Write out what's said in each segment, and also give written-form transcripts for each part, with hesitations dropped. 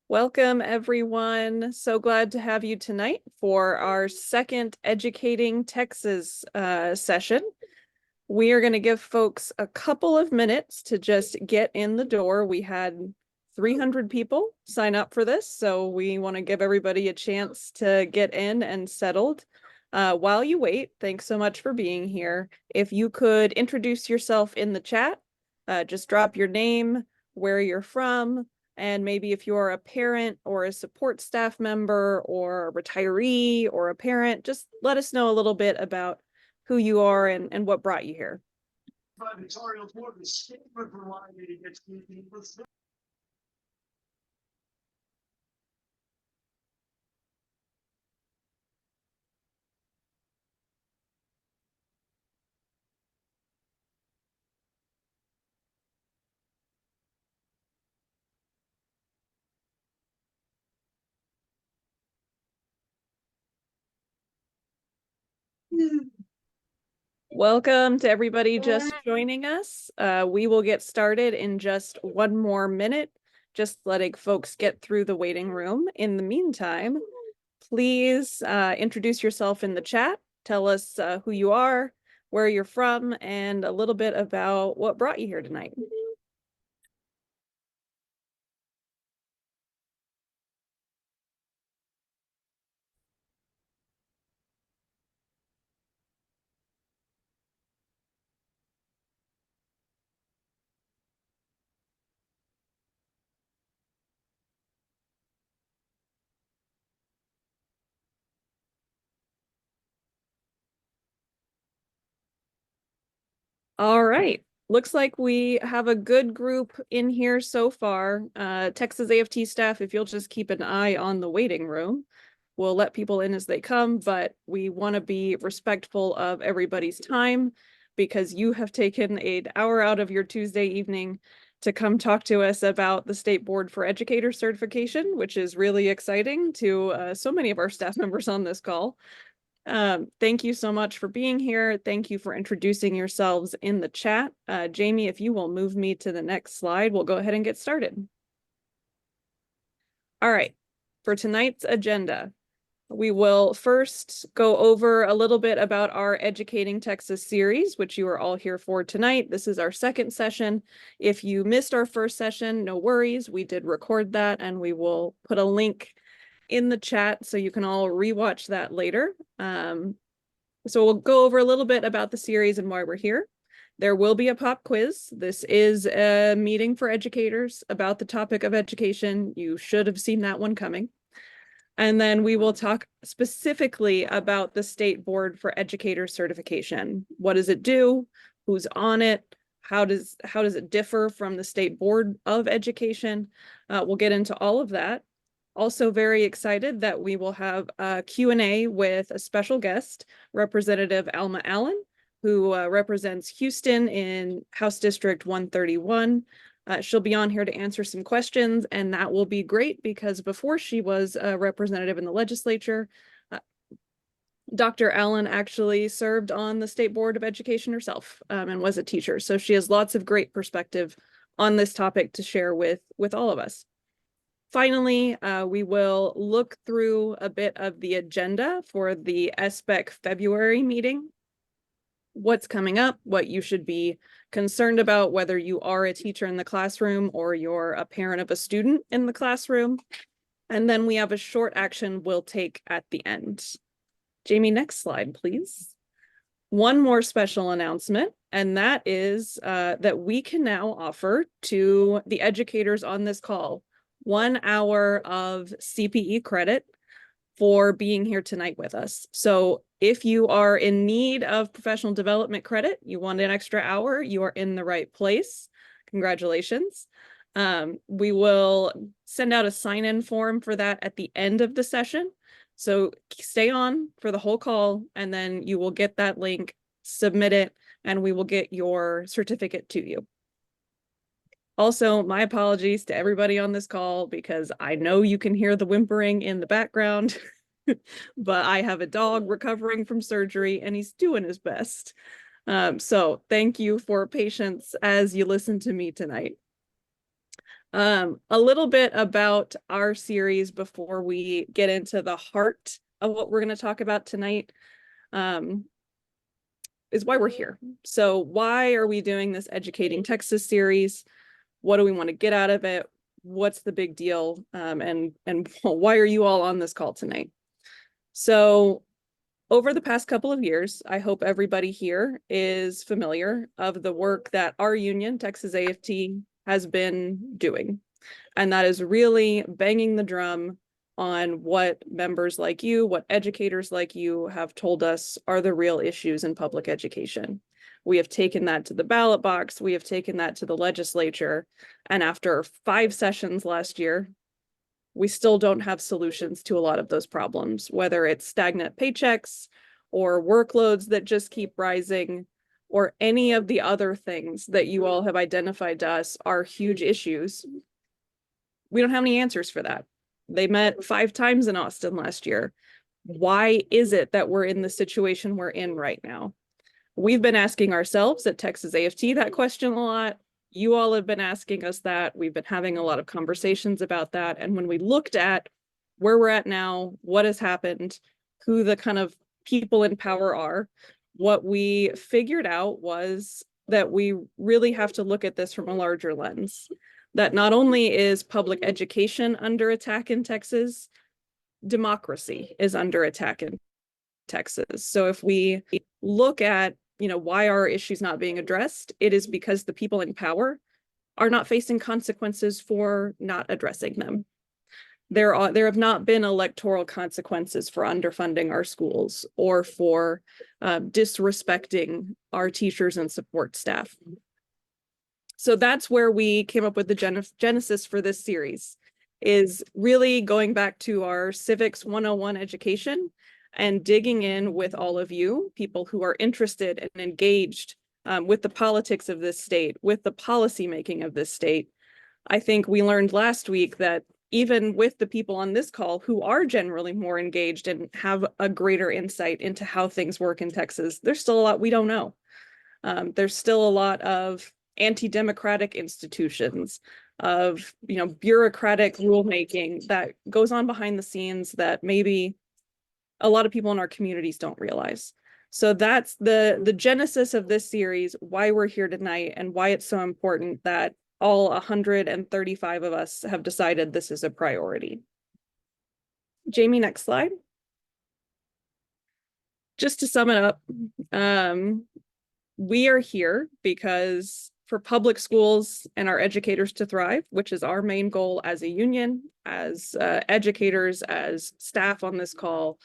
Welcome, everyone. So glad to have you tonight for our second Educating Texas session. We are going to give folks a couple of minutes to just get in the door. We had 300 people sign up for this, so we want to give everybody a chance to get in and settled. While you wait, thanks so much for being here. If you could introduce yourself in the chat, just drop your name, where you're from, and maybe if you're a parent or a support staff member or a retiree or a parent, just let us know a little bit about who you are and what brought you here. Welcome to everybody just joining us. We will get started in just one more minute, just letting folks get through the waiting room. In the meantime, please introduce yourself in the chat. Tell us who you are, where you're from, and a little bit about what brought you here tonight. All right. Looks like we have a good group in here so far. Texas AFT staff, if you'll just keep an eye on the waiting room, we'll let people in as they come, but we want to be respectful of everybody's time because you have taken an hour out of your Tuesday evening to come talk to us about the State Board for Educator certification, which is really exciting to so many of our staff members on this call. Thank you so much for being here. Thank you for introducing yourselves in the chat. Jamie, if you will move me to the next slide, we'll go ahead and get started. All right, for tonight's agenda, we will first go over a little bit about our Educating Texas series, which you are all here for tonight. This is our second session. If you missed our first session, no worries. We did record that and we will put a link in the chat so you can all rewatch that later. So we'll go over a little bit about the series and why we're here. There will be a pop quiz. This is a meeting for educators about the topic of education. You should have seen that one coming. And then we will talk specifically about the State Board for Educator certification. What does it do? Who's on it? How does it differ from the State Board of Education? We'll get into all of that. Also very excited that we will have a Q&A with a special guest, Representative Alma Allen, who represents Houston in House District 131. She'll be on here to answer some questions, and that will be great because before she was a representative in the legislature, Dr. Allen actually served on the State Board of Education herself and was a teacher. So she has lots of great perspective on this topic to share with all of us. Finally, we will look through a bit of the agenda for the SBEC February meeting. What's coming up, what you should be concerned about, whether you are a teacher in the classroom or you're a parent of a student in the classroom. And then we have a short action we'll take at the end. Jamie, next slide, please. One more special announcement, and that is that we can now offer to the educators on this call 1 hour of CPE credit for being here tonight with us. So if you are in need of professional development credit, you want an extra hour, you are in the right place. Congratulations. We will send out a sign-in form for that at the end of the session. So stay on for the whole call, and then you will get that link, submit it, and we will get your certificate to you. Also, my apologies to everybody on this call because I know you can hear the whimpering in the background, but I have a dog recovering from surgery and he's doing his best. So thank you for patience as you listen to me tonight. A little bit about our series before we get into the heart of what we're going to talk about tonight, is why we're here. So why are we doing this Educating Texas series? What do we want to get out of it? What's the big deal? And why are you all on this call tonight? So over the past couple of years, I hope everybody here is familiar of the work that our union, Texas AFT, has been doing. And that is really banging the drum on what members like you, what educators like you have told us are the real issues in public education. We have taken that to the ballot box. We have taken that to the legislature. And after 5 sessions last year, we still don't have solutions to a lot of those problems, whether it's stagnant paychecks or workloads that just keep rising, or any of the other things that you all have identified to us are huge issues. We don't have any answers for that. They met 5 times in Austin last year. Why is it that we're in the situation we're in right now? We've been asking ourselves at Texas AFT that question a lot. You all have been asking us that. We've been having a lot of conversations about that. And when we looked at where we're at now, what has happened, who the kind of people in power are, what we figured out was that we really have to look at this from a larger lens. That not only is public education under attack in Texas, democracy is under attack in Texas. So if we look at, why are issues not being addressed, it is because the people in power are not facing consequences for not addressing them. There have not been electoral consequences for underfunding our schools or for disrespecting our teachers and support staff. So that's where we came up with the genesis for this series, is really going back to our Civics 101 education and digging in with all of you, people who are interested and engaged with the politics of this state, with the policy making of this state. I think we learned last week that even with the people on this call who are generally more engaged and have a greater insight into how things work in Texas, there's still a lot we don't know. There's still a lot of anti-democratic institutions, of bureaucratic rulemaking that goes on behind the scenes that maybe a lot of people in our communities don't realize. So that's the genesis of this series, why we're here tonight, and why it's so important that all 135 of us have decided this is a priority. Jamie, next slide. Just to sum it up, we are here because for public schools and our educators to thrive, which is our main goal as a union, as educators, as staff on this call,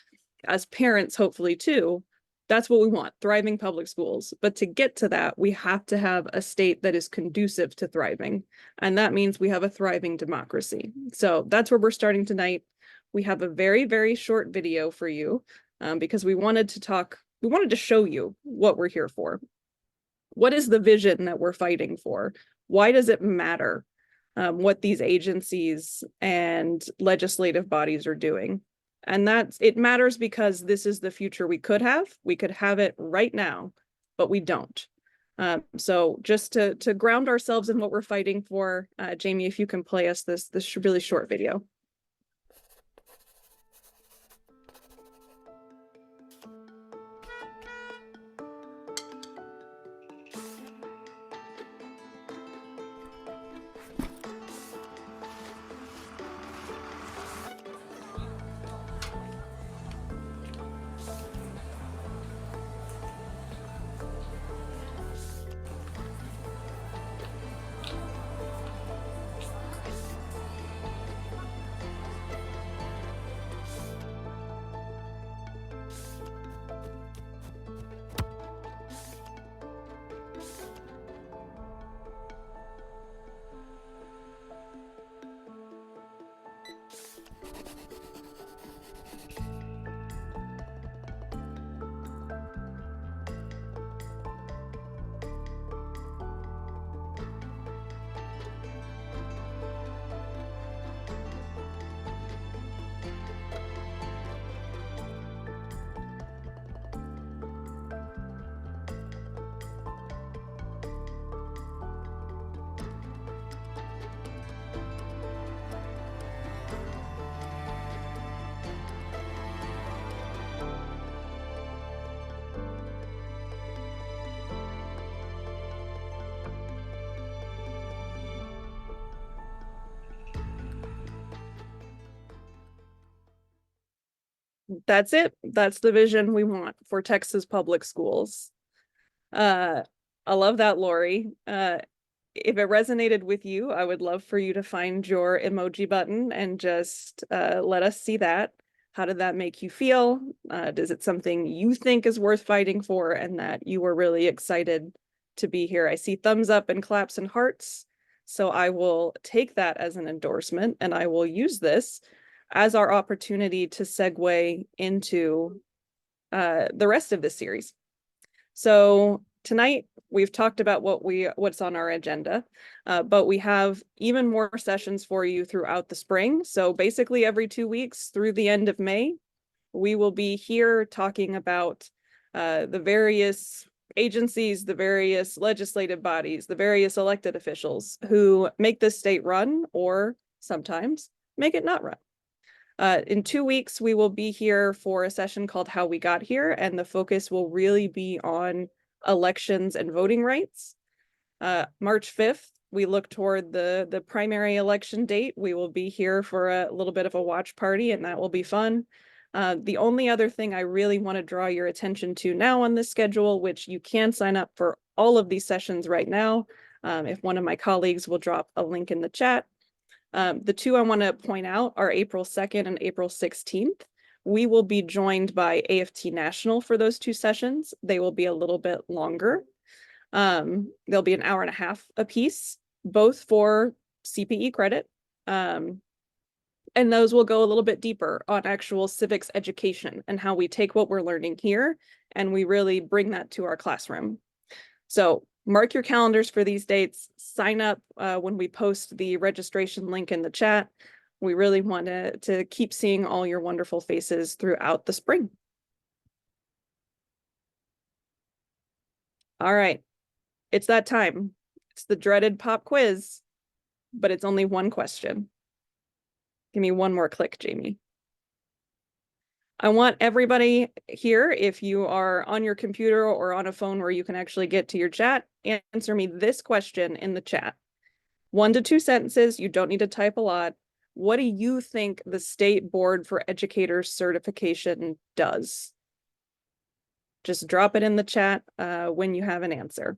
as parents, hopefully too, that's what we want, thriving public schools. But to get to that, we have to have a state that is conducive to thriving. And that means we have a thriving democracy. So that's where we're starting tonight. We have a very, very short video for you because we wanted to show you what we're here for. What is the vision that we're fighting for? Why does it matter what these agencies and legislative bodies are doing? And it matters because this is the future we could have. We could have it right now, but we don't. So just to ground ourselves in what we're fighting for, Jamie, if you can play us this really short video. That's it. That's the vision we want for Texas public schools. I love that, Lori. If it resonated with you, I would love for you to find your emoji button and just let us see that. How did that make you feel? Is it something you think is worth fighting for and that you were really excited to be here? I see thumbs up and claps and hearts. So I will take that as an endorsement and I will use this as our opportunity to segue into the rest of the series. So tonight we've talked about what's on our agenda, but we have even more sessions for you throughout the spring. So basically every 2 weeks through the end of May, we will be here talking about the various agencies, the various legislative bodies, the various elected officials who make this state run or sometimes make it not run. In 2 weeks, we will be here for a session called How We Got Here, and the focus will really be on elections and voting rights. March 5th, we look toward the primary election date. We will be here for a little bit of a watch party, and that will be fun. The only other thing I really want to draw your attention to now on this schedule, which you can sign up for all of these sessions right now, if one of my colleagues will drop a link in the chat. The two I want to point out are April 2nd and April 16th. We will be joined by AFT National for those 2 sessions. They will be a little bit longer. They'll be an hour and a half apiece, both for CPE credit. And those will go a little bit deeper on actual civics education and how we take what we're learning here and we really bring that to our classroom. So mark your calendars for these dates. Sign up when we post the registration link in the chat. We really want to keep seeing all your wonderful faces throughout the spring. All right, it's that time. It's the dreaded pop quiz, but it's only one question. Give me one more click, Jamie. I want everybody here, if you are on your computer or on a phone where you can actually get to your chat, answer me this question in the chat. 1 to 2 sentences, you don't need to type a lot. What do you think the State Board for Educators certification does? Just drop it in the chat when you have an answer.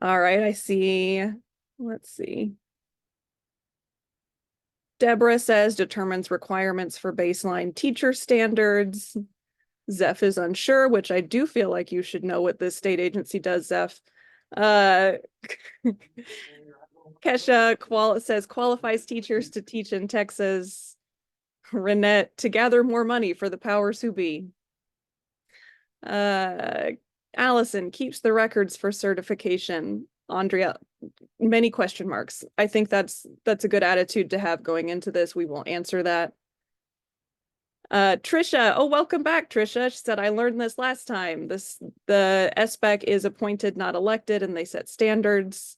All right, I see. Let's see. Deborah says determines requirements for baseline teacher standards. Zeph is unsure, which I do feel like you should know what this state agency does, Zeph. Kesha says qualifies teachers to teach in Texas. Renette, to gather more money for the powers who be. Allison keeps the records for certification. Andrea, many question marks. I think that's a good attitude to have going into this. We will answer that. Trisha, oh, welcome back, Trisha. She said, I learned this last time. The SBEC is appointed, not elected, and they set standards.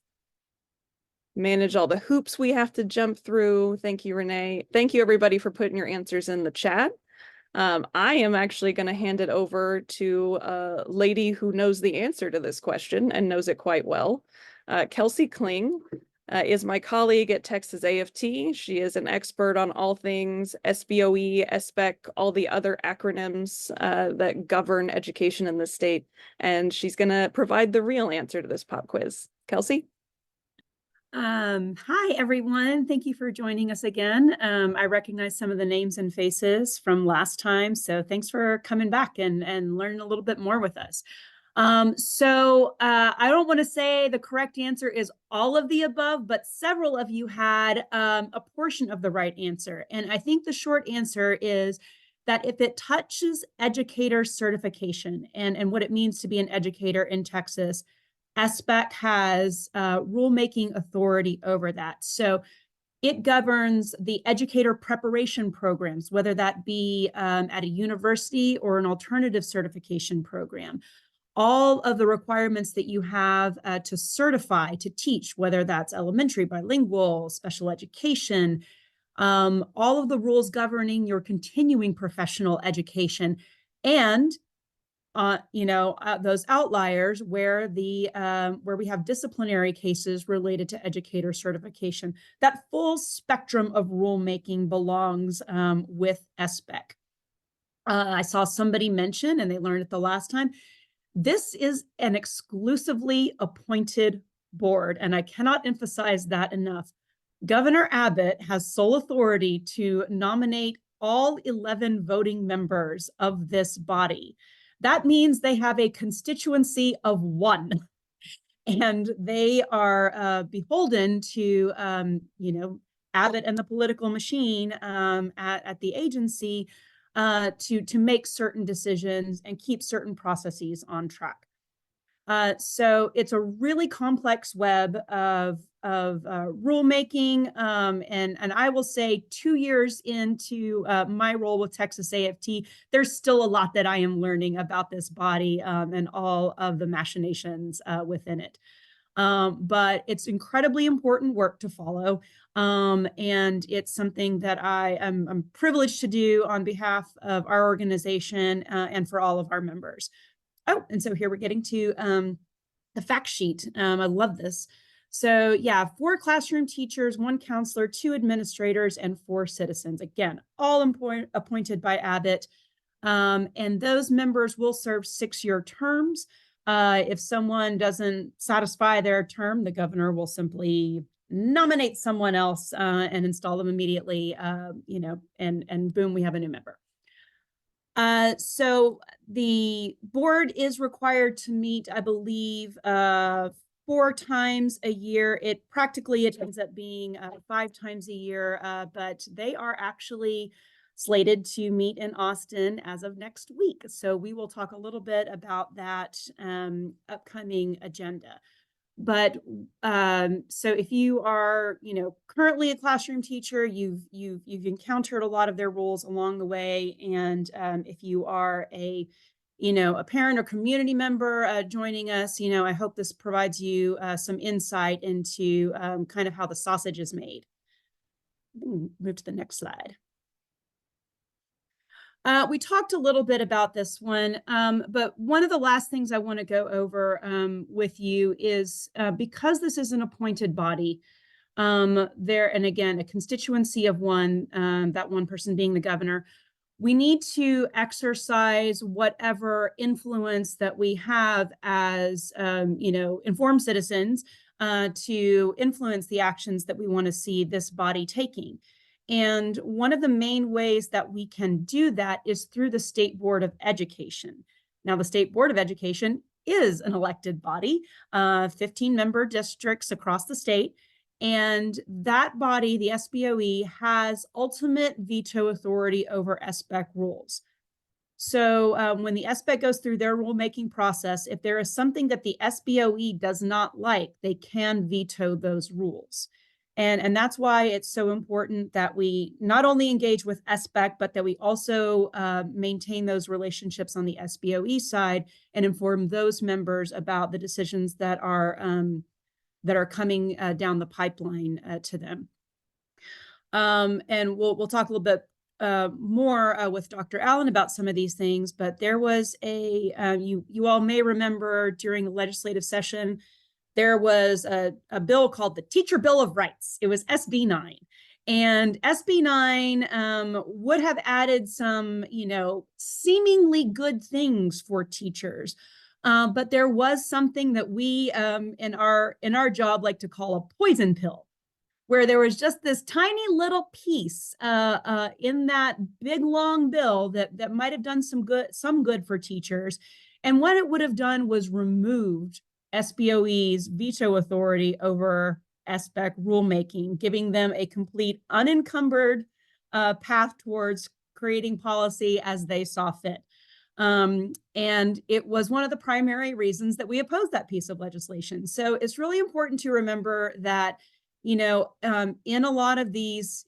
Manage all the hoops we have to jump through. Thank you, Renee. Thank you, everybody, for putting your answers in the chat. I am actually going to hand it over to a lady who knows the answer to this question and knows it quite well. Kelsey Kling is my colleague at Texas AFT. She is an expert on all things SBOE, SBEC, all the other acronyms that govern education in the state. And she's going to provide the real answer to this pop quiz. Kelsey? Hi, everyone. Thank you for joining us again. I recognize some of the names and faces from last time, so thanks for coming back and learning a little bit more with us. I don't want to say the correct answer is all of the above, but several of you had a portion of the right answer. And I think the short answer is that if it touches educator certification and what it means to be an educator in Texas, SBEC has rulemaking authority over that. So it governs the educator preparation programs, whether that be at a university or an alternative certification program. All of the requirements that you have to certify to teach, whether that's elementary, bilingual, special education, all of the rules governing your continuing professional education, and those outliers where where we have disciplinary cases related to educator certification. That full spectrum of rulemaking belongs with SBEC. I saw somebody mention, and they learned it the last time, this is an exclusively appointed board, and I cannot emphasize that enough. Governor Abbott has sole authority to nominate all 11 voting members of this body. That means they have a constituency of one, and they are beholden to, Abbott and the political machine at the agency to make certain decisions and keep certain processes on track. So it's a really complex web of rulemaking, and I will say 2 years into my role with Texas AFT, there's still a lot that I am learning about this body and all of the machinations within it. But it's incredibly important work to follow. And it's something that I'm privileged to do on behalf of our organization and for all of our members. Oh, and so here we're getting to the fact sheet. I love this. So yeah, 4 classroom teachers, 1 counselor, 2 administrators, and 4 citizens. Again, all appointed by Abbott. And those members will serve 6-year terms. If someone doesn't satisfy their term, the governor will simply nominate someone else and install them immediately, and boom, we have a new member. So the board is required to meet, I believe, 4 times a year. It ends up being 5 times a year, but they are actually slated to meet in Austin as of next week. So we will talk a little bit about that upcoming agenda. But so if you are, currently a classroom teacher, you've encountered a lot of their rules along the way, and if you are a parent or community member joining us, I hope this provides you some insight into kind of how the sausage is made. Move to the next slide. We talked a little bit about this one, but one of the last things I want to go over with you is because this is an appointed body, and again, a constituency of one, that one person being the governor, we need to exercise whatever influence that we have as, informed citizens to influence the actions that we want to see this body taking. And one of the main ways that we can do that is through the State Board of Education. Now, the State Board of Education is an elected body, 15-member districts across the state. And that body, the SBOE, has ultimate veto authority over SBEC rules. So when the SBEC goes through their rulemaking process, if there is something that the SBOE does not like, they can veto those rules. And that's why it's so important that we not only engage with SBEC, but that we also maintain those relationships on the SBOE side and inform those members about the decisions that are coming down the pipeline to them. And we'll talk a little bit more with Dr. Allen about some of these things, but there was you all may remember during the legislative session, there was a bill called the Teacher Bill of Rights. It was SB 9. And SB 9 would have added some, seemingly good things for teachers. But there was something that we in our job like to call a poison pill, where there was just this tiny little piece in that big long bill that might have done some good for teachers. And what it would have done was removed SBOE's veto authority over SBEC rulemaking, giving them a complete unencumbered path towards creating policy as they saw fit. And it was one of the primary reasons that we opposed that piece of legislation. So it's really important to remember that, in a lot of these,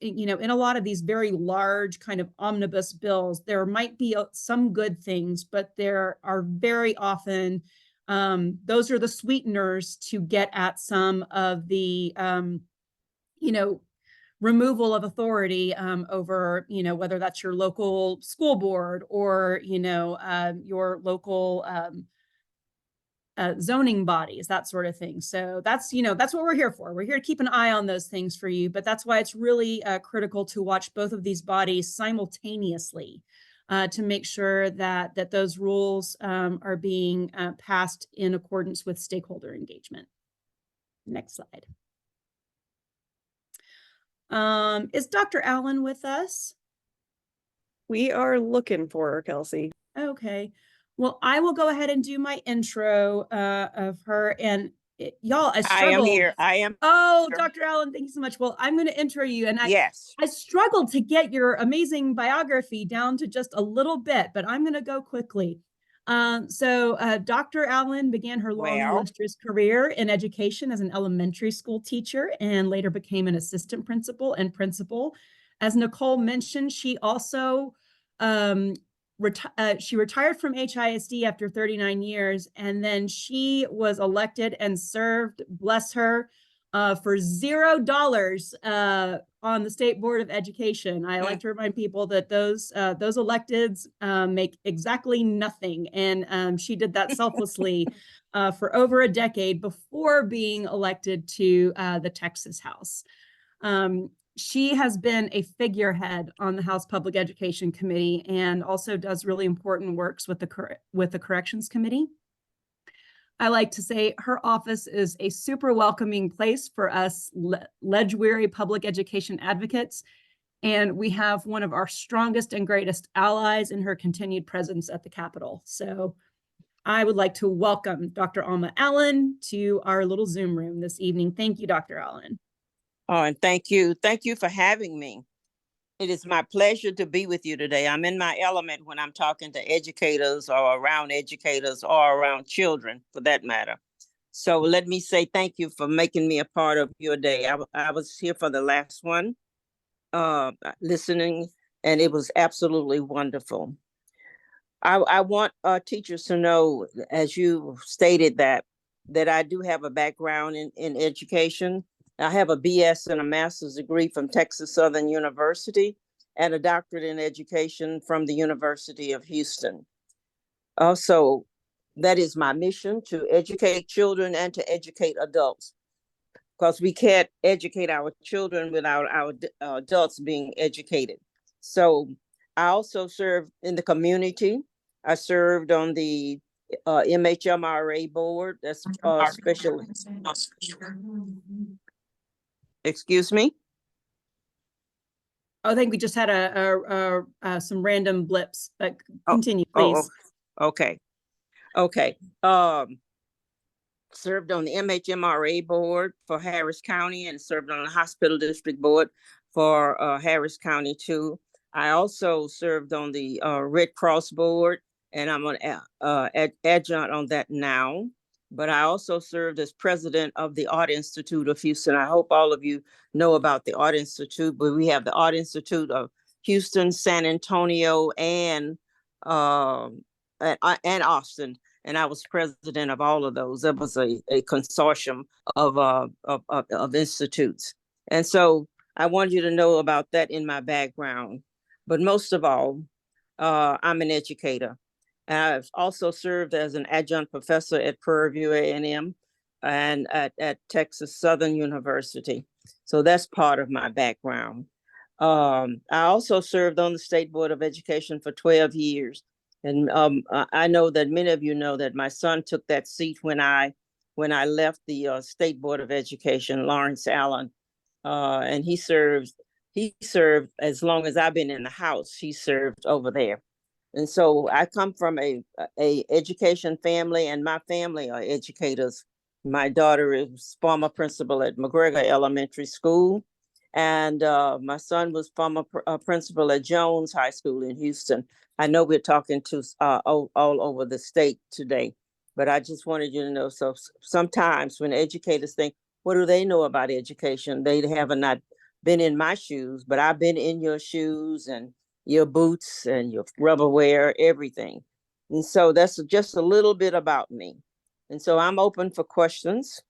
very large kind of omnibus bills, there might be some good things, but there are very often those are the sweeteners to get at some of the, removal of authority over, whether that's your local school board or, your local zoning bodies, that sort of thing. So that's what we're here for. We're here to keep an eye on those things for you, but that's why it's really critical to watch both of these bodies simultaneously to make sure that those rules are being passed in accordance with stakeholder engagement. Next slide. Is Dr. Allen with us? We are looking for her, Kelsey. Okay. Well, I will go ahead and do my intro of her. And y'all, I struggled. I am here. I am. Oh, Dr. Allen, thank you so much. Well, I'm going to intro you. And Yes. I struggled to get your amazing biography down to just a little bit, but I'm going to go quickly. Dr. Allen began her long, illustrious career in education as an elementary school teacher and later became an assistant principal and principal. As Nicole mentioned, she also she retired from HISD after 39 years, and then she was elected and served, bless her, for $0 on the State Board of Education. I like to remind people that those electeds make exactly nothing, and she did that selflessly for over a decade before being elected to the Texas House. She has been a figurehead on the House Public Education Committee and also does really important works with the Corrections Committee. I like to say her office is a super welcoming place for us ledge-weary public education advocates, and we have one of our strongest and greatest allies in her continued presence at the Capitol. So I would like to welcome Dr. Alma Allen to our little Zoom room this evening. Thank you, Dr. Allen. Oh, and thank you. Thank you for having me. It is my pleasure to be with you today. I'm in my element when I'm talking to educators or around educators or around children, for that matter. So let me say thank you for making me a part of your day. I was here for the last one, listening, and it was absolutely wonderful. I want teachers to know, as you stated, that I do have a background in education. I have a BS and a master's degree from Texas Southern University and a doctorate in education from the University of Houston. Also, that is my mission, to educate children and to educate adults, because we can't educate our children without our adults being educated. So I also serve in the community. I served on the MHMRA board. That's special. Excuse me? I think we just had some random blips, but continue, please. Okay. Served on the MHMRA board for Harris County and served on the hospital district board for Harris County too. I also served on the Red Cross board, and I'm an adjunct on that now. But I also served as president of the Art Institute of Houston. I hope all of you know about the Art Institute, but we have the Art Institute of Houston, San Antonio, and Austin. And I was president of all of those. It was a consortium of institutes. And so I want you to know about that in my background. But most of all, I'm an educator. I've also served as an adjunct professor at Prairie View A&M and at Texas Southern University. So that's part of my background. I also served on the State Board of Education for 12 years. And I know that many of you know that my son took that seat when I left the State Board of Education, Lawrence Allen, and he served as long as I've been in the House. He served over there. And so I come from a education family, and my family are educators. My daughter is former principal at McGregor Elementary School, and my son was former principal at Jones High School in Houston. I know we're talking to all over the state today, but I just wanted you to know. So sometimes when educators think, what do they know about education? They have not been in my shoes, but I've been in your shoes and your boots and your rubberware, everything. And so that's just a little bit about me. And so I'm open for questions.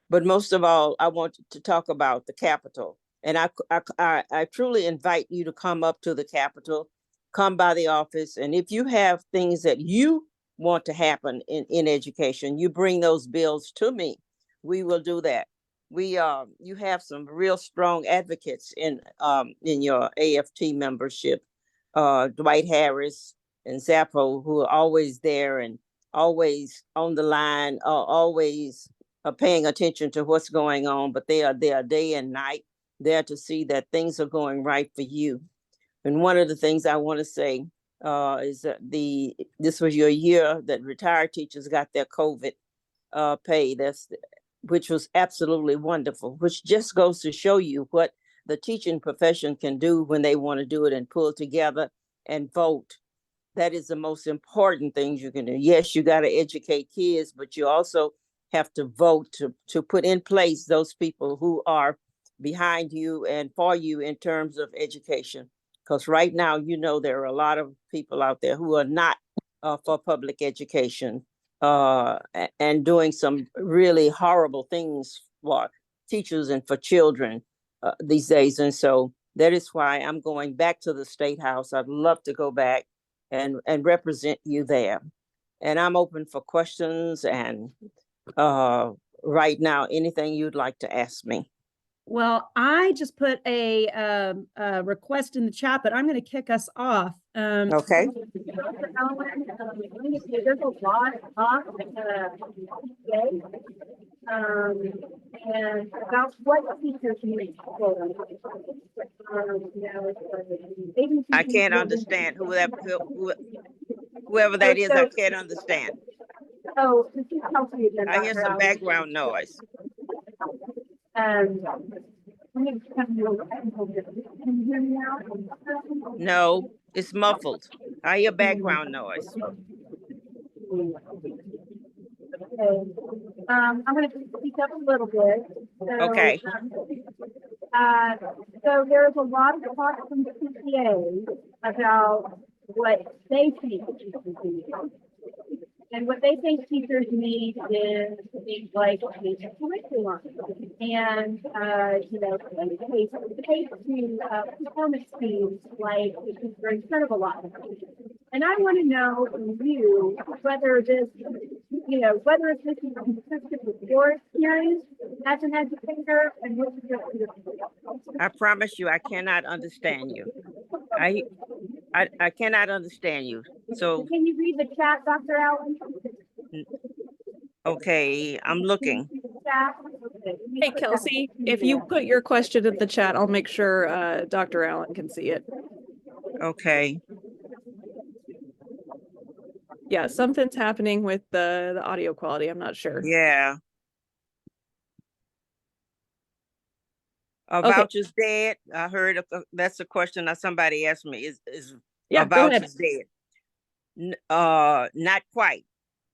But most of all, I want to talk about the Capitol. And I truly invite you to come up to the Capitol, come by the office. And if you have things that you want to happen in education, you bring those bills to me. We will do that. You have some real strong advocates in your AFT membership, Dwight Harris and Zappo, who are always there and always on the line, always paying attention to what's going on, but they are there day and night, there to see that things are going right for you. And one of the things I want to say is that this was your year that retired teachers got their COVID pay. Which was absolutely wonderful, which just goes to show you what the teaching profession can do when they want to do it and pull together and vote. That is the most important things you can do. Yes, you got to educate kids, but you also have to vote to put in place those people who are behind you and for you in terms of education. Because right now, there are a lot of people out there who are not for public education and doing some really horrible things for teachers and for children these days. And so that is why I'm going back to the State House. I'd love to go back and represent you there. And I'm open for questions and right now, anything you'd like to ask me. Well, I just put a request in the chat, but I'm going to kick us off. Okay. There's a lot of talk today, and about what teachers need. I can't understand whoever that is. I can't understand. Oh, this is Kelsey again. I hear some background noise. Can you hear me now? No, it's muffled. I hear background noise. Okay. I'm going to speak up a little bit. So, Okay. So there's a lot of talk from the CPA about what they think teachers need. And what they think teachers need is things like basic curriculum and, the case to performance themes like which is very front of a lot. And I want to know from you whether this is consistent with your experience as an educator and what is your I promise you, I cannot understand you. I cannot understand you. So can you read the chat, Dr. Allen? okay, I'm looking. Hey, Kelsey, if you put your question in the chat, I'll make sure Dr. Allen can see it. Okay. Yeah, something's happening with the audio quality. I'm not sure. Yeah. Okay. Vouchers dead. I heard that's a question that somebody asked me. Is Yeah, go ahead. vouchers dead? Not quite.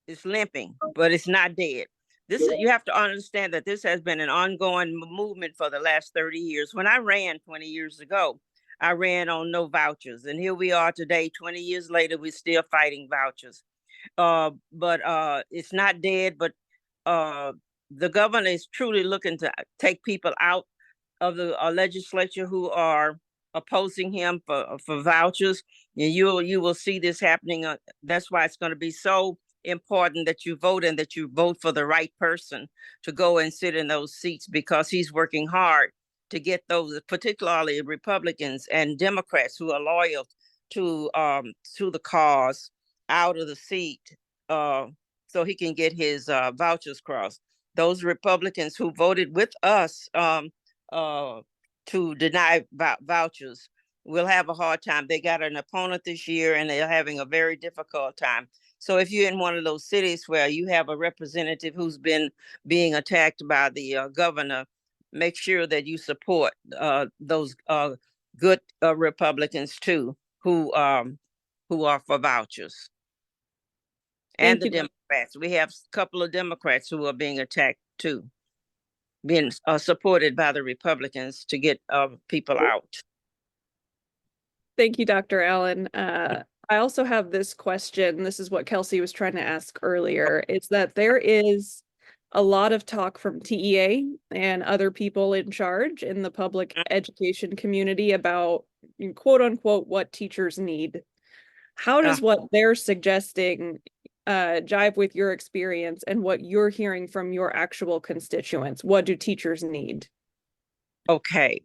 It's limping, but it's not dead. You have to understand that this has been an ongoing movement for the last 30 years. When I ran 20 years ago, I ran on no vouchers. And here we are today, 20 years later, we're still fighting vouchers. But it's not dead, but the governor is truly looking to take people out of the legislature who are opposing him for vouchers. And you will see this happening. That's why it's going to be so important that you vote and that you vote for the right person to go and sit in those seats, because he's working hard to get those, particularly Republicans and Democrats who are loyal to the cause, out of the seat so he can get his vouchers crossed. Those Republicans who voted with us to deny vouchers will have a hard time. They got an opponent this year and they're having a very difficult time. So if you're in one of those cities where you have a representative who's been being attacked by the governor, make sure that you support those good Republicans too, who are for vouchers. And the Democrats. We have a couple of Democrats who are being attacked too, being supported by the Republicans to get people out. Thank you, Dr. Allen. I also have this question. This is what Kelsey was trying to ask earlier. It's that there is a lot of talk from TEA and other people in charge in the public education community about quote unquote what teachers need. How does what they're suggesting jive with your experience and what you're hearing from your actual constituents? What do teachers need? Okay,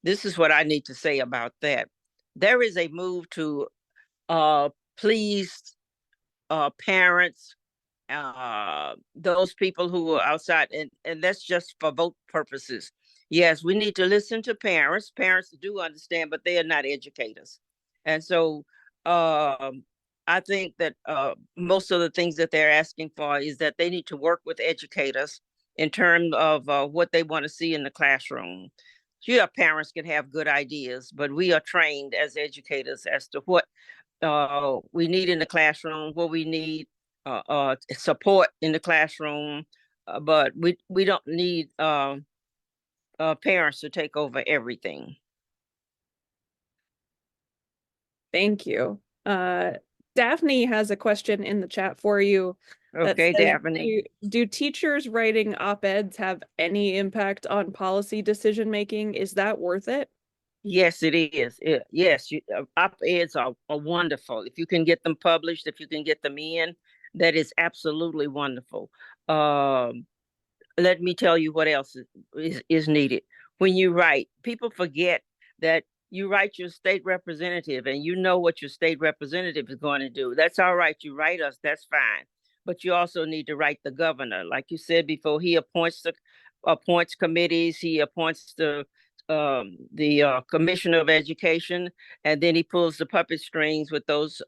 this is what I need to say about that. There is a move to please parents, those people who are outside, and that's just for vote purposes. Yes, we need to listen to parents. Parents do understand, but they are not educators. And so I think that most of the things that they're asking for is that they need to work with educators in terms of what they want to see in the classroom. Yeah, parents can have good ideas, but we are trained as educators as to what we need in the classroom, what we need support in the classroom, but we don't need parents to take over everything. Thank you. Daphne has a question in the chat for you. Okay, says, Daphne. do teachers writing op-eds have any impact on policy decision making? Is that worth it? Yes, it is. Yes, op-eds are wonderful. If you can get them published, if you can get them in, that is absolutely wonderful. Let me tell you what else is needed. When you write, people forget that you write your state representative and you know what your state representative is going to do. That's all right. You write us, that's fine. But you also need to write the governor. Like you said before, he appoints committees, he appoints the commissioner of education, and then he pulls the puppet strings with those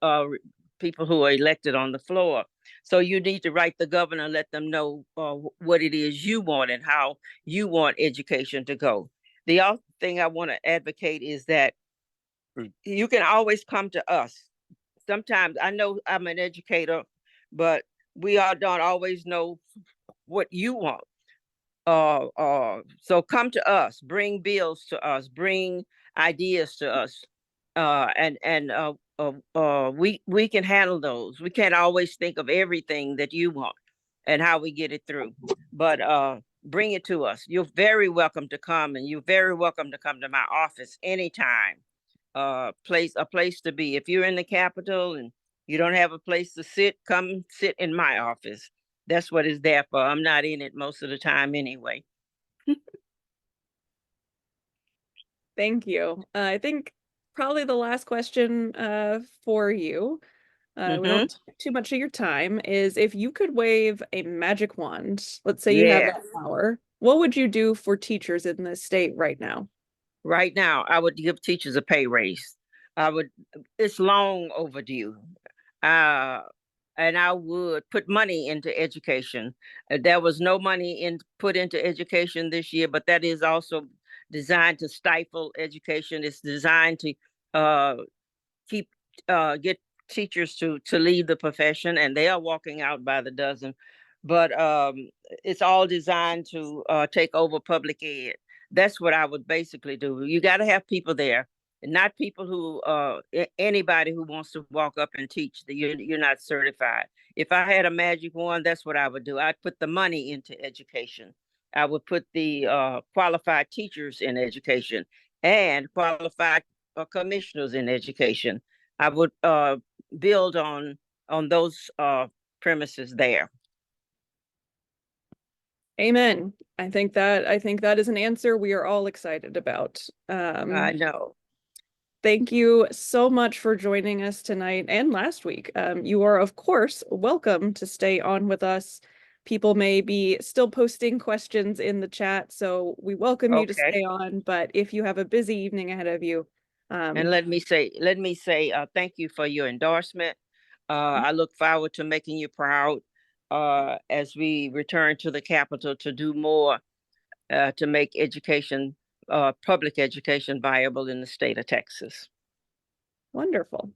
people who are elected on the floor. So you need to write the governor, let them know what it is you want and how you want education to go. The other thing I want to advocate is that you can always come to us. Sometimes I know I'm an educator, but we all don't always know what you want. So come to us, bring bills to us, bring ideas to us, and we can handle those. We can't always think of everything that you want and how we get it through, but bring it to us. You're very welcome to come, and you're very welcome to come to my office anytime. A place to be. If you're in the Capitol and you don't have a place to sit, come sit in my office. That's what it's there for. I'm not in it most of the time anyway. Thank you. I think probably the last question for you, we don't take too much of your time, is if you could wave a magic wand, let's say you have that power, what would you do for teachers in this state right now? Right now, I would give teachers a pay raise. It's long overdue. And I would put money into education. There was no money put into education this year, but that is also designed to stifle education. It's designed to keep get teachers to leave the profession, and they are walking out by the dozen. But it's all designed to take over public ed. That's what I would basically do. You got to have people there, not people who anybody who wants to walk up and teach. That you're not certified. If I had a magic wand, that's what I would do. I'd put the money into education. I would put the qualified teachers in education and qualified commissioners in education. I would build on those premises there. Amen. I think that is an answer we are all excited about. I know. Thank you so much for joining us tonight and last week. You are, of course, welcome to stay on with us. People may be still posting questions in the chat, so we welcome you to stay on. But if you have a busy evening ahead of you, and let me say, thank you for your endorsement. I look forward to making you proud as we return to the Capitol to do more to make education, public education, viable in the state of Texas. Wonderful.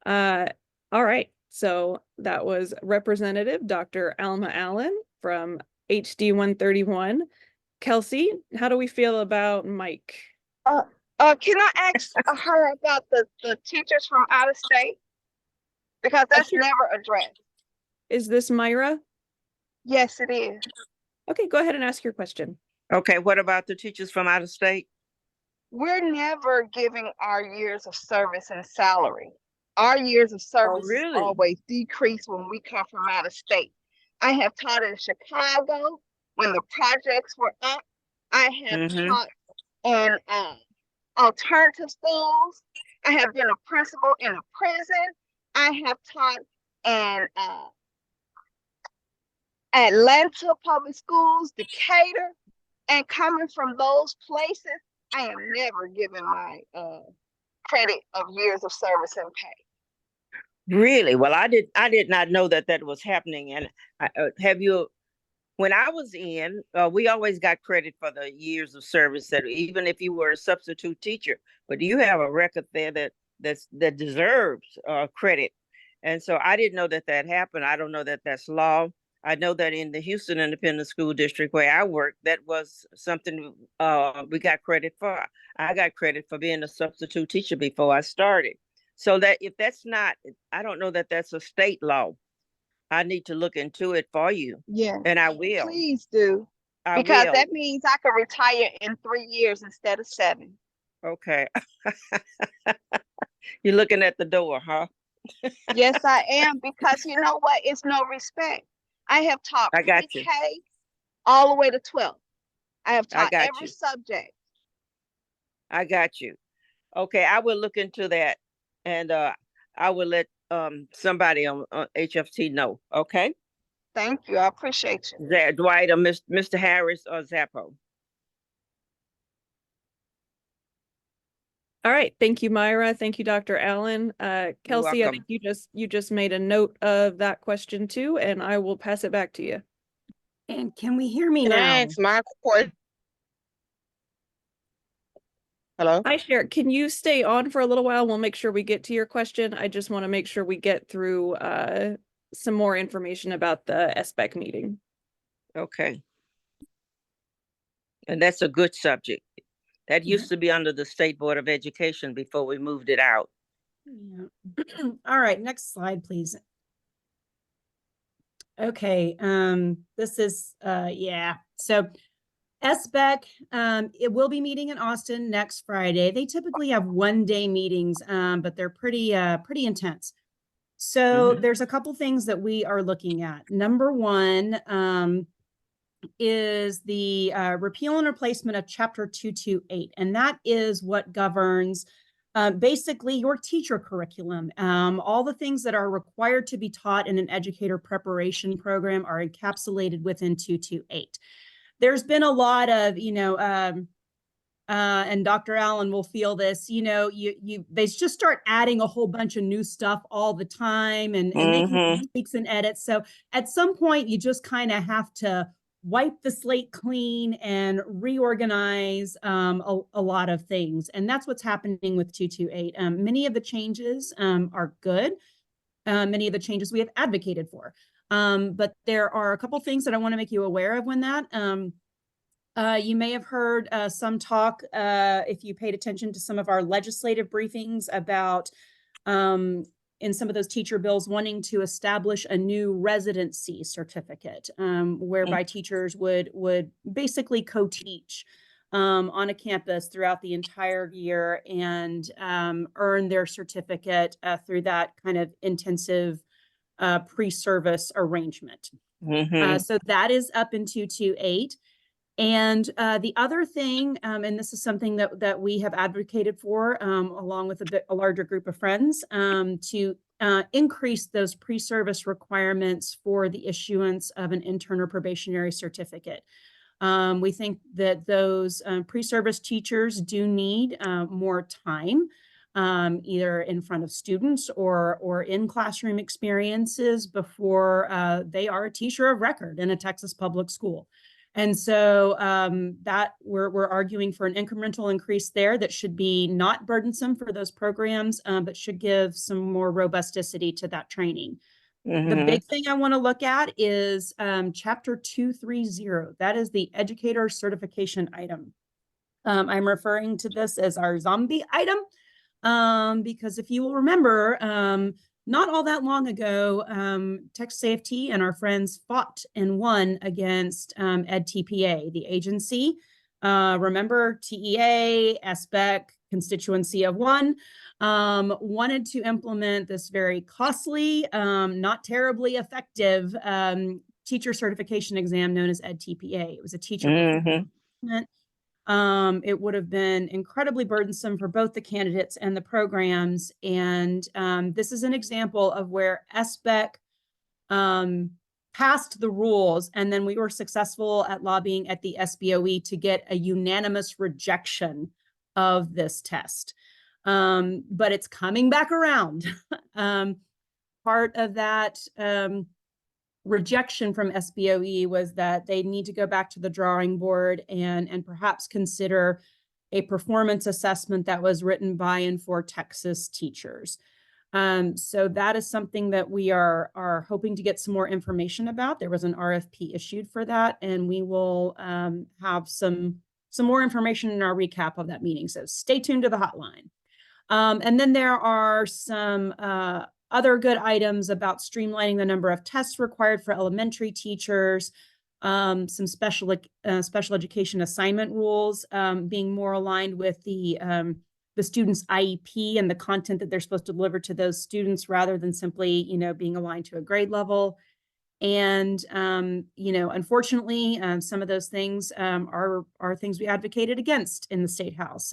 All right. So that was Representative Dr. Alma Allen from HD 131. Kelsey, how do we feel about Mike? Can I ask her about the teachers from out of state? Because that's never addressed. Is this Myra? Yes, it is. Okay, go ahead and ask your question. Okay, what about the teachers from out of state? We're never giving our years of service and salary. Our years of service is Really? always decreased when we come from out of state. I have taught in Chicago when the projects were up. I have Mm-hmm. taught in alternative schools. I have been a principal in a prison. I have taught in Atlanta public schools, Decatur, and coming from those places, I am never given my credit of years of service and pay. Really? Well, I did not know that that was happening. And have you? When I was in, we always got credit for the years of service. That even if you were a substitute teacher, but you have a record there that deserves credit. And so I didn't know that that happened. I don't know that that's law. I know that in the Houston Independent School District where I worked, that was something we got credit for. I got credit for being a substitute teacher before I started. So that if that's not, I don't know that that's a state law. I need to look into it for you, Yeah, and I will. please do. I Because will. that means I can retire in 3 years instead of 7. Okay. You're looking at the door, huh? Yes, I am. Because you know what? It's no respect. I have taught I got you. pre-K all the way to 12th. I have I taught got every you. subject. I got you. Okay, I will look into that, and I will let somebody on HFT know. Okay, Thank you. I appreciate you. is that Dwight or Mr. Harris or Zappo? All right, thank you, Myra. Thank you, Dr. Allen. You're Kelsey, I welcome. think you just made a note of that question too, and I will pass it back to you. And can we hear me Can now? I ask my question? Hello? Hi, Cher. Can you stay on for a little while? We'll make sure we get to your question. I just want to make sure we get through some more information about the SBEC meeting. Okay, and that's a good subject. That used to be under the State Board of Education before we moved it out. Yeah. All right, next slide, please. Okay, this is yeah. So SBEC, it will be meeting in Austin next Friday. They typically have one-day meetings, but they're pretty intense. So there's a couple things that we are looking at. Number one is the repeal and replacement of Chapter 228, and that is what governs basically your teacher curriculum. All the things that are required to be taught in an educator preparation program are encapsulated within 228. There's been a lot of, and Dr. Allen will feel this, they just start adding a whole bunch of new stuff all the time and making tweaks and edits. So at some point, you just kind of have to wipe the slate clean and reorganize a lot of things. And that's what's happening with 228. Many of the changes are good. Many of the changes we have advocated for. But there are a couple things that I want to make you aware of when that. You may have heard some talk, if you paid attention to some of our legislative briefings about in some of those teacher bills wanting to establish a new residency certificate, whereby teachers would basically co-teach on a campus throughout the entire year and earn their certificate through that kind of intensive pre-service arrangement. So that is up in 228. And the other thing, and this is something that we have advocated for, along with a larger group of friends, to increase those pre-service requirements for the issuance of an intern or probationary certificate. We think that those pre-service teachers do need more time, either in front of students or in classroom experiences before they are a teacher of record in a Texas public school. And so that we're arguing for an incremental increase there that should be not burdensome for those programs, but should give some more robusticity to that training. The big thing I want to look at is Chapter 230. That is the educator certification item. I'm referring to this as our zombie item because if you will remember, not all that long ago, Texas AFT and our friends fought and won against EdTPA, the agency. Remember, TEA, SBEC, constituency of one, wanted to implement this very costly, not terribly effective teacher certification exam known as EdTPA. It was a teacher Mm-hmm. it would have been incredibly burdensome for both the candidates and the programs. And this is an example of where SBEC passed the rules, and then we were successful at lobbying at the SBOE to get a unanimous rejection of this test. But it's coming back around. Part of that rejection from SBOE was that they need to go back to the drawing board and perhaps consider a performance assessment that was written by and for Texas teachers. So that is something that we are hoping to get some more information about. There was an RFP issued for that, and we will have some more information in our recap of that meeting. So stay tuned to the hotline. And then there are some other good items about streamlining the number of tests required for elementary teachers, some special education assignment rules being more aligned with the student's IEP and the content that they're supposed to deliver to those students rather than simply, being aligned to a grade level. And, unfortunately, some of those things are things we advocated against in the State House.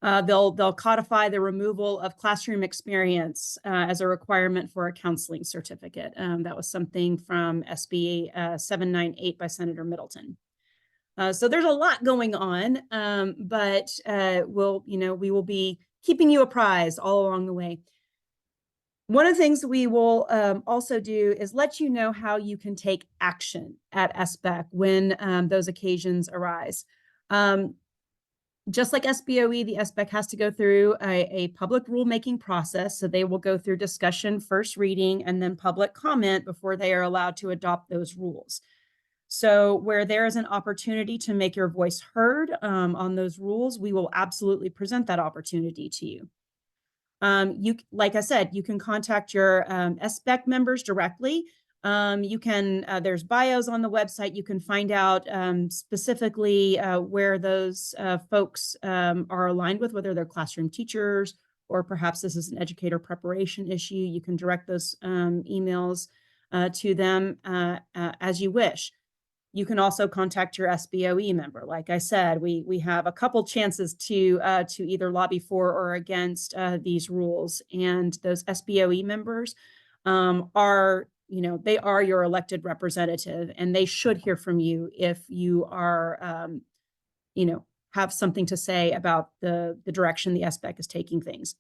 They'll codify the removal of classroom experience as a requirement for a counseling certificate. That was something from SB 798 by Senator Middleton. So there's a lot going on, but we will be keeping you apprised all along the way. One of the things we will also do is let you know how you can take action at SBEC when those occasions arise. Just like SBOE, the SBEC has to go through a public rulemaking process. So they will go through discussion, first reading, and then public comment before they are allowed to adopt those rules. So where there is an opportunity to make your voice heard on those rules, we will absolutely present that opportunity to you. Like I said, you can contact your SBEC members directly. There's bios on the website. You can find out specifically where those folks are aligned with, whether they're classroom teachers or perhaps this is an educator preparation issue. You can direct those emails to them as you wish. You can also contact your SBOE member. Like I said, we have a couple chances to either lobby for or against these rules, and those SBOE members are they are your elected representative, and they should hear from you if you are, have something to say about the direction the SBEC is taking things.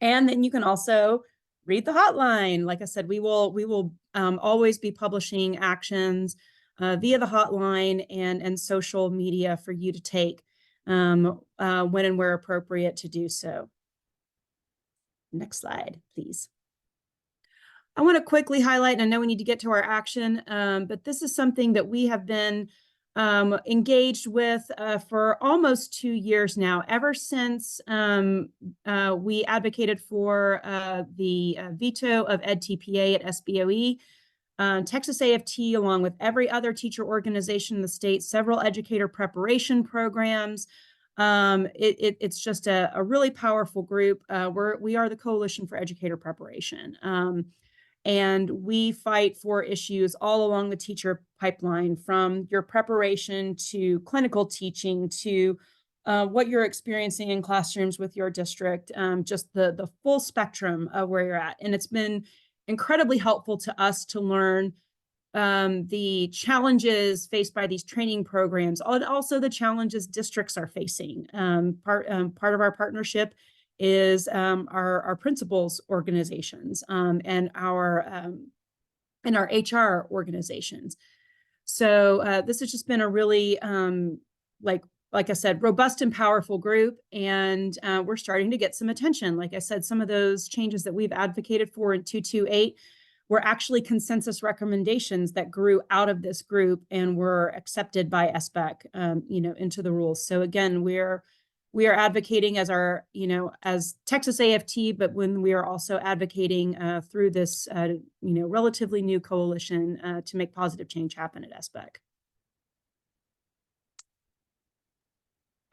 And then you can also read the hotline. Like I said, we will always be publishing actions via the hotline and social media for you to take when and where appropriate to do so. Next slide, please. I want to quickly highlight, and I know we need to get to our action, but this is something that we have been engaged with for almost 2 years now, ever since we advocated for the veto of EdTPA at SBOE. Texas AFT, along with every other teacher organization in the state, several educator preparation programs. It's just a really powerful group. We are the Coalition for Educator Preparation. And we fight for issues all along the teacher pipeline, from your preparation to clinical teaching to what you're experiencing in classrooms with your district, just the full spectrum of where you're at. And it's been incredibly helpful to us to learn the challenges faced by these training programs, and also the challenges districts are facing. Part of our partnership is our principals organizations and our HR organizations. So this has just been a really, like I said, robust and powerful group, and we're starting to get some attention. Like I said, some of those changes that we've advocated for in 228 were actually consensus recommendations that grew out of this group and were accepted by SBEC, into the rules. So again, we're we are advocating as our, as Texas AFT, but when we are also advocating through this, relatively new coalition to make positive change happen at SBEC.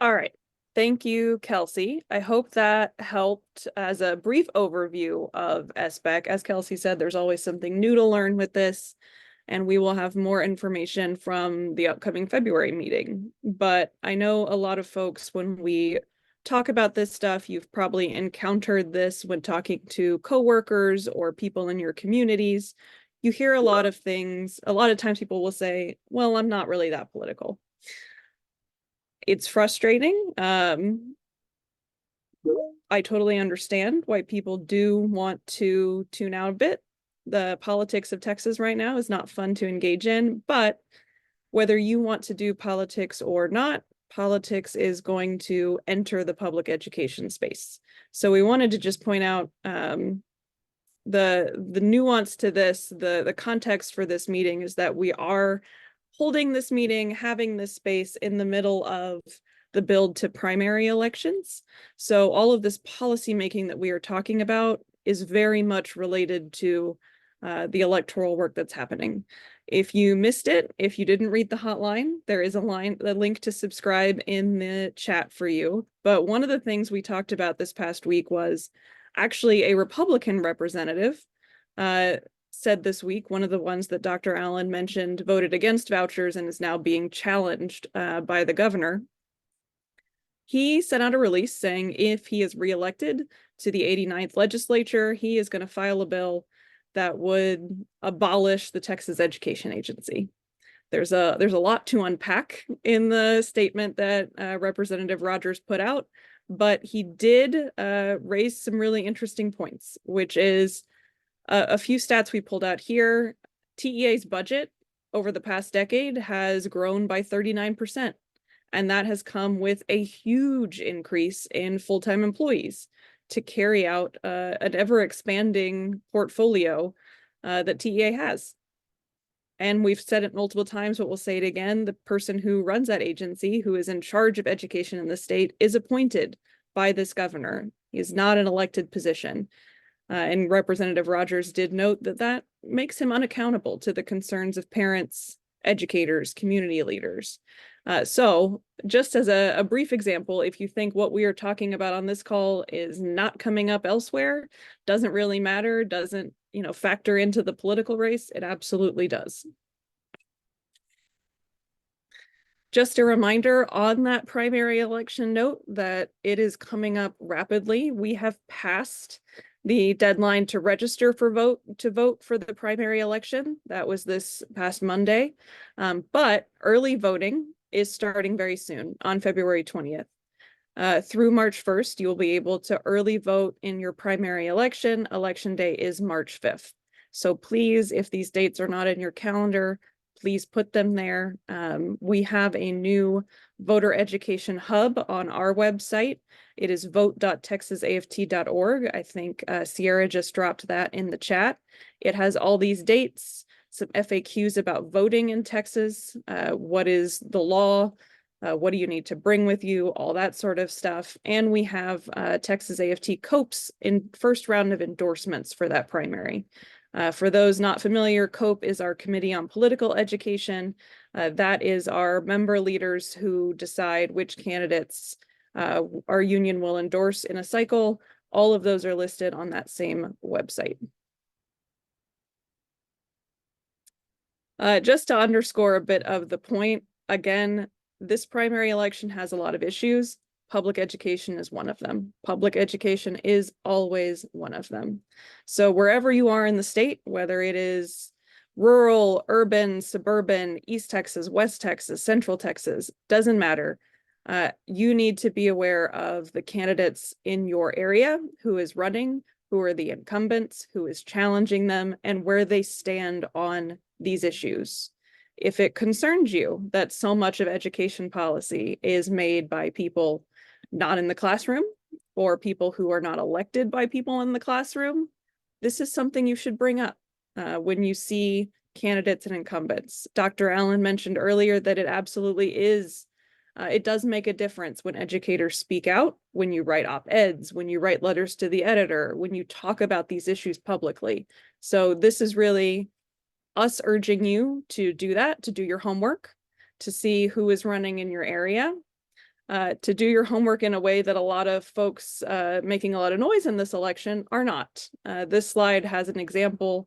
All right. Thank you, Kelsey. I hope that helped as a brief overview of SBEC. As Kelsey said, there's always something new to learn with this, and we will have more information from the upcoming February meeting. But I know a lot of folks, when we talk about this stuff, you've probably encountered this when talking to coworkers or people in your communities. You hear a lot of things. A lot of times people will say, well, I'm not really that political. It's frustrating. I totally understand why people do want to tune out a bit. The politics of Texas right now is not fun to engage in, but whether you want to do politics or not, politics is going to enter the public education space. So we wanted to just point out the nuance to this, the context for this meeting is that we are holding this meeting, having this space in the middle of the build to primary elections. So all of this policy making that we are talking about is very much related to the electoral work that's happening. If you missed it, if you didn't read the hotline, there is a link to subscribe in the chat for you. But one of the things we talked about this past week was actually a Republican representative said this week, one of the ones that Dr. Allen mentioned voted against vouchers and is now being challenged by the governor. He sent out a release saying if he is reelected to the 89th legislature, he is going to file a bill that would abolish the Texas Education Agency. There's a lot to unpack in the statement that Representative Rogers put out, but he did raise some really interesting points, which is a few stats we pulled out here. TEA's budget over the past decade has grown by 39%, and that has come with a huge increase in full-time employees to carry out an ever-expanding portfolio that TEA has. And we've said it multiple times, but we'll say it again. The person who runs that agency, who is in charge of education in the state, is appointed by this governor. He is not an elected position. And Representative Rogers did note that that makes him unaccountable to the concerns of parents, educators, community leaders. So just as a brief example, if you think what we are talking about on this call is not coming up elsewhere, doesn't really matter, doesn't factor into the political race, it absolutely does. Just a reminder on that primary election note that it is coming up rapidly. We have passed the deadline to register for vote for the primary election. That was this past Monday. But early voting is starting very soon on February 20th. Through March 1st, you'll be able to early vote in your primary election. Election day is March 5th. So please, if these dates are not in your calendar, please put them there. We have a new voter education hub on our website. It is vote.texasaft.org. I think Sierra just dropped that in the chat. It has all these dates, some FAQs about voting in Texas, what is the law, what do you need to bring with you, all that sort of stuff. And we have Texas AFT COPE's in first round of endorsements for that primary. For those not familiar, COPE is our Committee on Political Education. That is our member leaders who decide which candidates our union will endorse in a cycle. All of those are listed on that same website. Just to underscore a bit of the point, again, this primary election has a lot of issues. Public education is one of them. Public education is always one of them. So wherever you are in the state, whether it is rural, urban, suburban, East Texas, West Texas, Central Texas, doesn't matter. You need to be aware of the candidates in your area, who is running, who are the incumbents, who is challenging them, and where they stand on these issues. If it concerns you that so much of education policy is made by people not in the classroom or people who are not elected by people in the classroom, this is something you should bring up when you see candidates and incumbents. Dr. Allen mentioned earlier that it absolutely is It does make a difference when educators speak out, when you write op-eds, when you write letters to the editor, when you talk about these issues publicly. So this is really us urging you to do that, to do your homework, to see who is running in your area, to do your homework in a way that a lot of folks making a lot of noise in this election are not. This slide has an example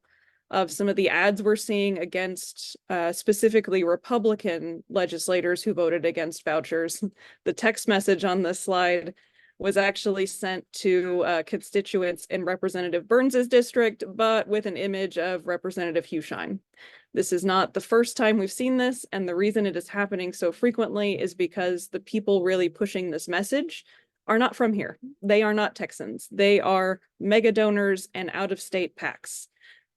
of some of the ads we're seeing against specifically Republican legislators who voted against vouchers. The text message on this slide was actually sent to constituents in Representative Burns's district, but with an image of Representative Hushine. This is not the first time we've seen this, and the reason it is happening so frequently is because the people really pushing this message are not from here. They are not Texans. They are mega donors and out-of-state PACs.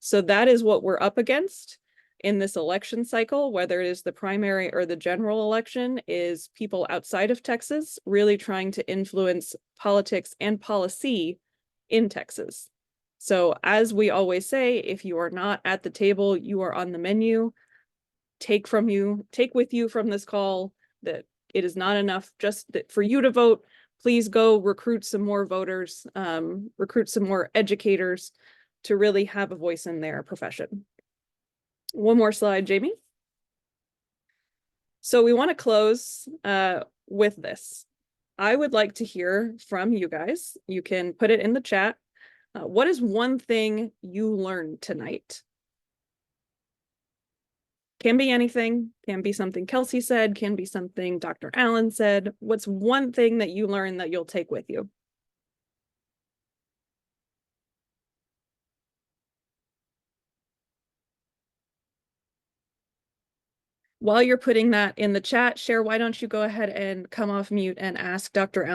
So that is what we're up against in this election cycle, whether it is the primary or the general election, is people outside of Texas really trying to influence politics and policy in Texas. So as we always say, if you are not at the table, you are on the menu. Take with you from this call that it is not enough just for you to vote. Please go recruit some more voters, recruit some more educators to really have a voice in their profession. One more slide, Jamie. So we want to close with this. I would like to hear from you guys. You can put it in the chat. What is one thing you learned tonight? Can be anything, can be something Kelsey said, can be something Dr. Allen said. What's one thing that you learned that you'll take with you? While you're putting that in the chat, Cher, why don't you go ahead and come off mute and ask Dr. Allen